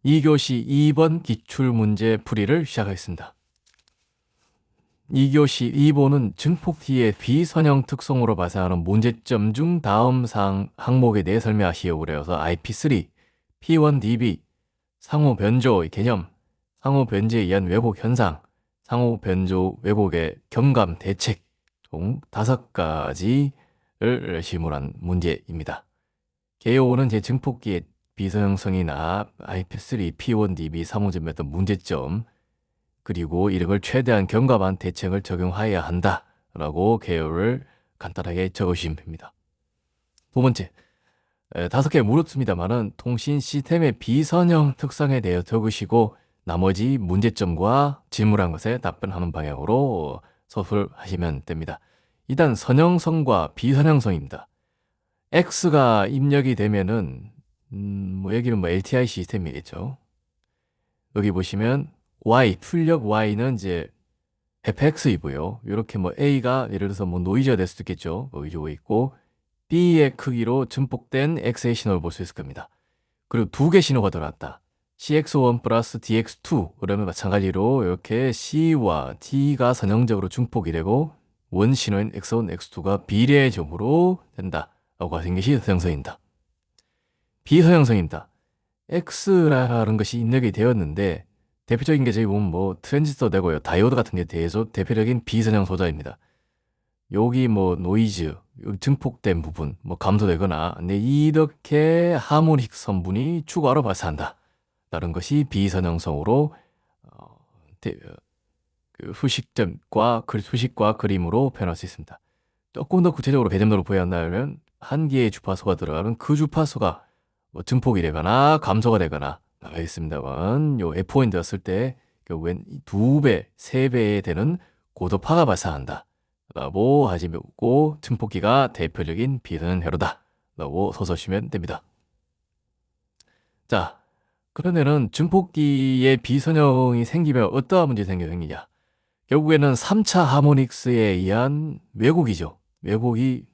2교시 2번 기출문제 풀이를 시작하겠습니다. 2교시 2번은 증폭기의 비선형 특성으로 발생하는 문제점 중 다음 항목에 대해 설명하시오. 그래서 IP3, P1DB, 상호 변조의 개념, 상호 변조에 의한 왜곡 현상, 상호 변조 왜곡의 경감 대책 총 5가지를 실물한 문제입니다. 개요는 제 증폭기의 비선형성이나 IP3, P1DB 상호점의 어떤 문제점, 그리고 이런 걸 최대한 경감한 대책을 적용해야 한다라고 개요를 간단하게 적으시면 됩니다. 두 번째, 5개 물었습니다만은 통신 시스템의 비선형 특성에 대해 적으시고 나머지 문제점과 질문한 것에 답변하는 방향으로 서술하시면 됩니다. 일단 선형성과 비선형성입니다. X가 입력이 되면은 여기는 LTI 시스템이겠죠. 여기 보시면 Y, 출력 Y는 이제 fx이고요. 이렇게 A가 예를 들어서 노이즈가 될 수도 있겠죠. 노이즈가 있고 B의 크기로 증폭된 X의 신호를 볼 수 있을 겁니다. 그리고 2개 신호가 들어왔다. CX1 플러스 DX2 그러면 마찬가지로 이렇게 C와 D가 선형적으로 증폭이 되고 원 신호인 X1, X2가 비례적으로 된다 라고 하신 것이 선형성입니다. 비선형성입니다. X라는 것이 입력이 되었는데 대표적인 게 저희 보면 트랜지스터 되고요. 다이오드 같은 게 대표적인 비선형 소자입니다. 여기 노이즈, 증폭된 부분, 감소되거나, 근데 이렇게 하모닉 성분이 추가로 발생한다. 라는 것이 비선형성으로, 수식과 그림으로 표현할 수 있습니다. 조금 더 구체적으로 배점도로 보여한다면, 한 개의 주파수가 들어가는 그 주파수가 증폭이 되거나, 감소가 되거나, 나와 있습니다만, 요 Fpo인트 였을 때, 결국엔 2배, 3배에 되는 고도파가 발생한다. 라고 하시고 증폭기가 대표적인 비선혈로다 라고 서서시면 됩니다. 자, 그러면은 증폭기의 비선형이 생기면 어떠한 문제 생기냐? 결국에는 3차 하모닉스에 의한 왜곡이죠. 왜곡이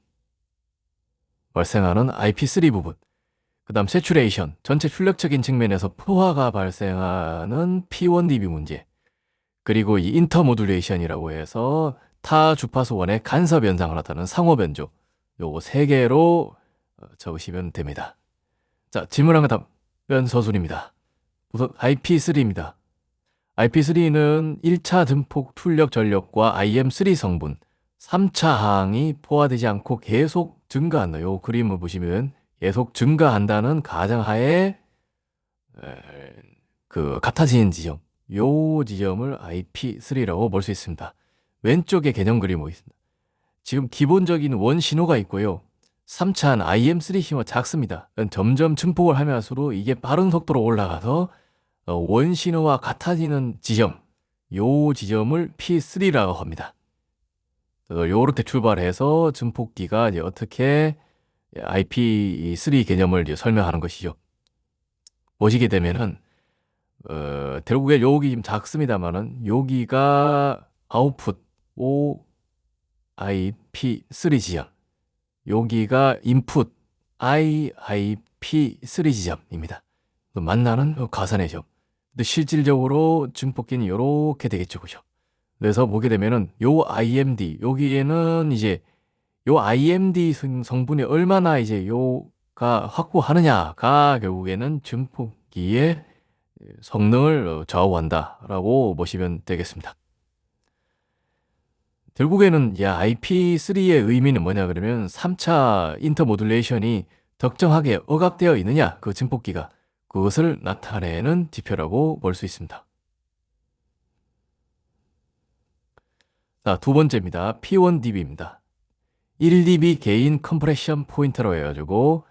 발생하는 IP3 부분. 그 다음 세츄레이션, 전체 출력적인 측면에서 포화가 발생하는 P1DB 문제. 그리고 이 인터모듈레이션이라고 해서 타 주파수 원의 간섭 현상을 나타내는 상호 변조. 요거 3개로 적으시면 됩니다. 자, 질문한 거 답변 서술입니다. 우선 IP3입니다. IP3는 1차 증폭 출력 전력과 IM3 성분 3차 항이 포화되지 않고 계속 증가한다. 요 그림을 보시면 계속 증가한다는 가정하에 같아지는 지점, 요 지점을 IP3라고 볼 수 있습니다. 왼쪽에 개념 그림이 있습니다. 지금 기본적인 원 신호가 있고요. 3차는 IM3 신호가 작습니다. 점점 증폭을 하면 할수록 이게 빠른 속도로 올라가서 원 신호와 같아지는 지점, 요 지점을 P3라고 합니다. 요렇게 출발해서 증폭기가 이제 어떻게 IP3 개념을 이제 설명하는 것이죠. 보시게 되면은 결국에 여기 좀 작습니다만은 여기가 아웃풋 OIP3 지점, 여기가 인풋 IIP3 지점입니다. 만나는 가산의 점. 근데 실질적으로 증폭기는 이렇게 되겠죠, 그죠? 그래서 보게 되면은 요 IMD 여기에는 이제 요 IMD 성분이 얼마나 이제 요가 확보하느냐가 결국에는 증폭기의 성능을 좌우한다라고 보시면 되겠습니다. 결국에는 IP3의 의미는 뭐냐 그러면 3차 인터모듈레이션이 적정하게 억압되어 있느냐 그 증폭기가 그것을 나타내는 지표라고 볼 수 있습니다. 자, 두 번째입니다. P1DB입니다. 1dB 개인 컴프레션 포인트로 해가지고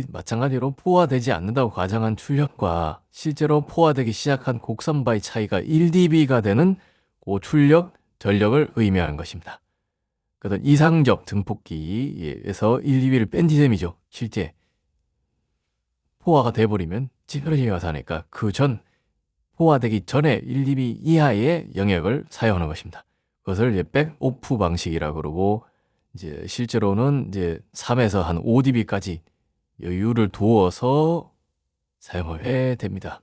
마찬가지로 포화되지 않는다고 가정한 출력과 실제로 포화되기 시작한 곡선바의 차이가 1dB가 되는 그 출력 전력을 의미하는 것입니다. 그래서 이상적 증폭기에서 1dB를 뺀 지점이죠. 실제 포화가 돼버리면 찌그러지게 가사니까 그 전 포화되기 전에 1dB 이하의 영역을 사용하는 것입니다. 그것을 이제 백오프 방식이라고 그러고 이제 실제로는 이제 3에서 한 5dB까지 여유를 두어서 사용을 해 됩니다.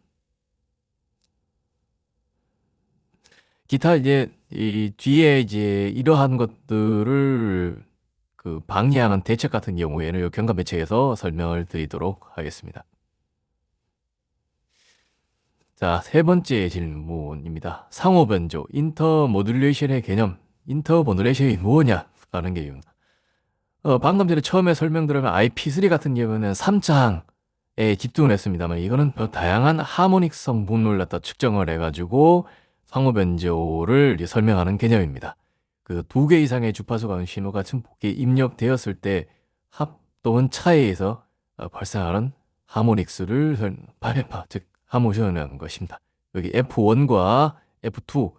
기타 이제 이 뒤에 이제 이러한 것들을 그 방해하는 대책 같은 경우에는 요 경감 대책에서 설명을 드리도록 하겠습니다. 자, 세 번째 질문입니다. 상호 변조, 인터모듈레이션의 개념, 인터모듈레이션이 뭐냐? 라는 게 방금 전에 처음에 설명드리면 IP3 같은 경우는 3차항에 집중을 했습니다만 이거는 다양한 하모닉 성분을 갖다 측정을 해가지고 상호 변조를 설명하는 개념입니다. 그 2개 이상의 주파수 가는 신호가 증폭기에 입력되었을 때 합 또는 차이에서 발생하는 하모닉스를 발해파, 즉 하모션이라는 것입니다. 여기 F1과 F2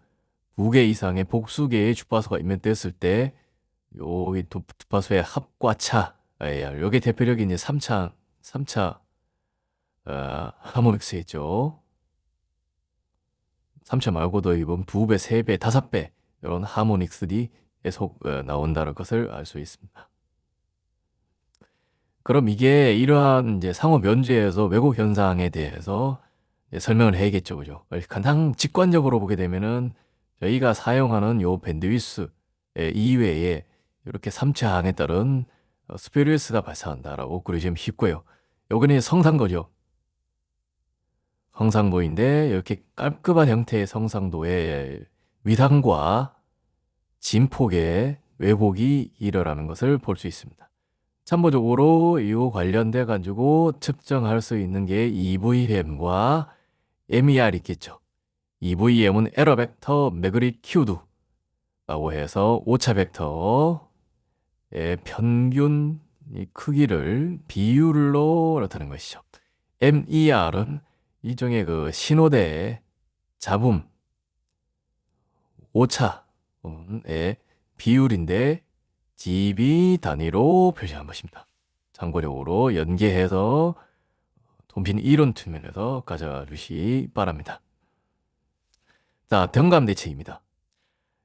2개 이상의 복수계의 주파수가 입력됐을 때 이 주파수의 합과 차, 요게 대표적인 이제 3차 하모닉스겠죠. 3차 말고도 이번 2배, 3배, 5배 이런 하모닉스들이 계속 나온다는 것을 알 수 있습니다. 그럼 이게 이러한 이제 상호 변조에서 왜곡 현상에 대해서 설명을 해야겠죠, 그죠? 가장 직관적으로 보게 되면은 저희가 사용하는 요 밴드위스 이외에 이렇게 3차항에 따른 스페리우스가 발생한다라고 그러시면 쉽고요. 요거는 성상도죠. 성상도인데 이렇게 깔끔한 형태의 성상도의 위상과 진폭의 왜곡이 일어나는 것을 볼 수 있습니다. 참고적으로 이 관련돼 가지고 측정할 수 있는 게 EVM과 MER 있겠죠. EVM은 에러 벡터 매그니튜드라고 해서 오차 벡터의 평균 크기를 비율로 나타내는 것이죠. MER은 일종의 그 신호대의 잡음, 오차의 비율인데 dB 단위로 표시한 것입니다. 참고적으로 연계해서 동필 이론 측면에서 가져주시기 바랍니다. 자, 경감 대책입니다.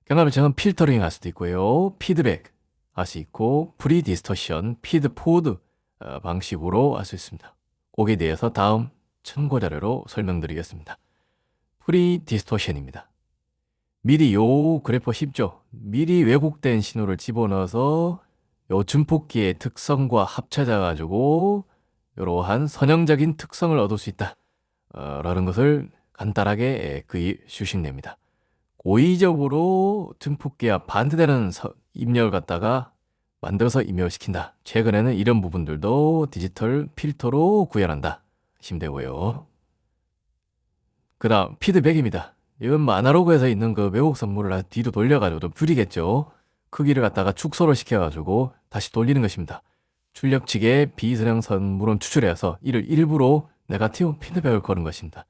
경감 대책은 필터링 할 수도 있고요. 피드백 할 수 있고 프리디스토션, 피드포드 방식으로 할 수 있습니다. 거기에 대해서 다음 참고 자료로 설명드리겠습니다. 프리디스토션입니다. 미리 요 그래프 쉽죠? 미리 왜곡된 신호를 집어넣어서 요 증폭기의 특성과 합쳐져 가지고 이러한 선형적인 특성을 얻을 수 있다 라는 것을 간단하게 주식냅니다. 고의적으로 증폭기와 반대되는 입력을 갖다가 만들어서 입력을 시킨다. 최근에는 이런 부분들도 디지털 필터로 구현한다 하시면 되고요. 그 다음 피드백입니다. 이건 뭐 아날로그에서 있는 그 왜곡 선물을 뒤로 돌려가지고 좀 줄이겠죠. 크기를 갖다가 축소를 시켜가지고 다시 돌리는 것입니다. 출력 측에 비선형 선물은 추출해서 이를 일부러 네거티브 피드백을 거는 것입니다.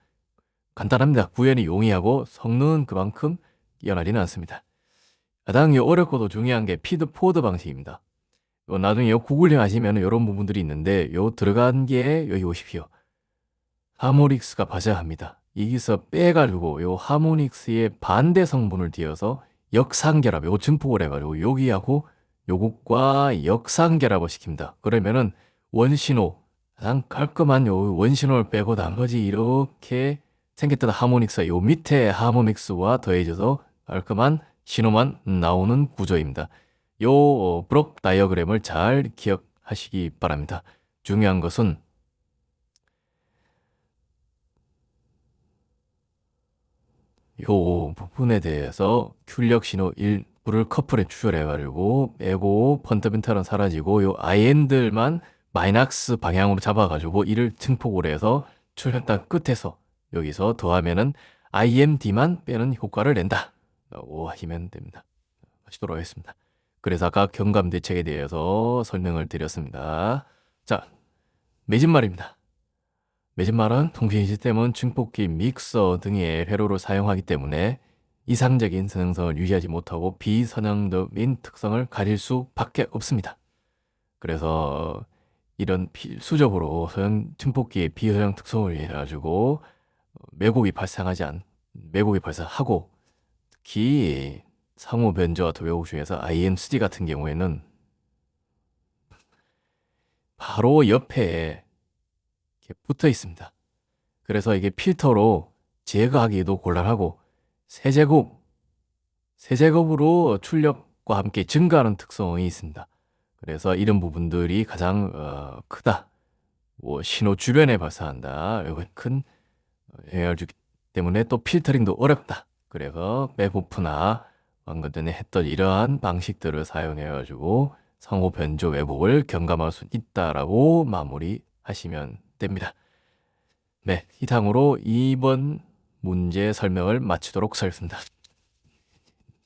간단합니다. 구현이 용이하고 성능은 그만큼 뛰어나지는 않습니다. 가장 어렵고도 중요한 게 피드포드 방식입니다. 나중에 구글링 하시면 이런 부분들이 있는데 들어간 게 여기 보십시오. 하모닉스가 발생합니다. 여기서 빼가지고 요 하모닉스의 반대 성분을 띄어서 역상결합, 요 증폭을 해가지고 여기하고 요것과 역상결합을 시킵니다. 그러면은 원신호, 가장 깔끔한 요 원신호를 빼고 나머지 이렇게 생겼던 하모닉스, 요 밑에 하모닉스와 더해져서 깔끔한 신호만 나오는 구조입니다. 요 브록 다이어그램을 잘 기억하시기 바랍니다. 중요한 것은 요 부분에 대해서 출력 신호 일부를 커플에 추출해가지고 빼고 펀더멘탈은 사라지고 요 IN들만 마이너스 방향으로 잡아가지고 이를 증폭을 해서 출력단 끝에서 여기서 더하면은 IMD만 빼는 효과를 낸다 라고 하시면 됩니다. 하시도록 하겠습니다. 그래서 아까 경감 대책에 대해서 설명을 드렸습니다. 자, 매진말입니다. 매진말은 통신 시스템은 증폭기, 믹서 등의 회로를 사용하기 때문에 이상적인 선형성을 유지하지 못하고 비선형적인 특성을 가질 수밖에 없습니다. 그래서 이런 필수적으로 증폭기의 비선형 특성을 위해 가지고 왜곡이 발생하고 특히 상호 변조와 왜곡 중에서 IMCD 같은 경우에는 바로 옆에 이렇게 붙어 있습니다. 그래서 이게 필터로 제거하기도 곤란하고 세제곱으로 출력과 함께 증가하는 특성이 있습니다. 그래서 이런 부분들이 가장 크다. 뭐 신호 주변에 발사한다. 이건 큰 영향을 주기 때문에 또 필터링도 어렵다. 그래서 웹오프나 방금 전에 했던 이러한 방식들을 사용해가지고 상호 변조 왜곡을 경감할 수 있다라고 마무리하시면 됩니다. 네, 이상으로 2번 문제 설명을 마치도록 하겠습니다.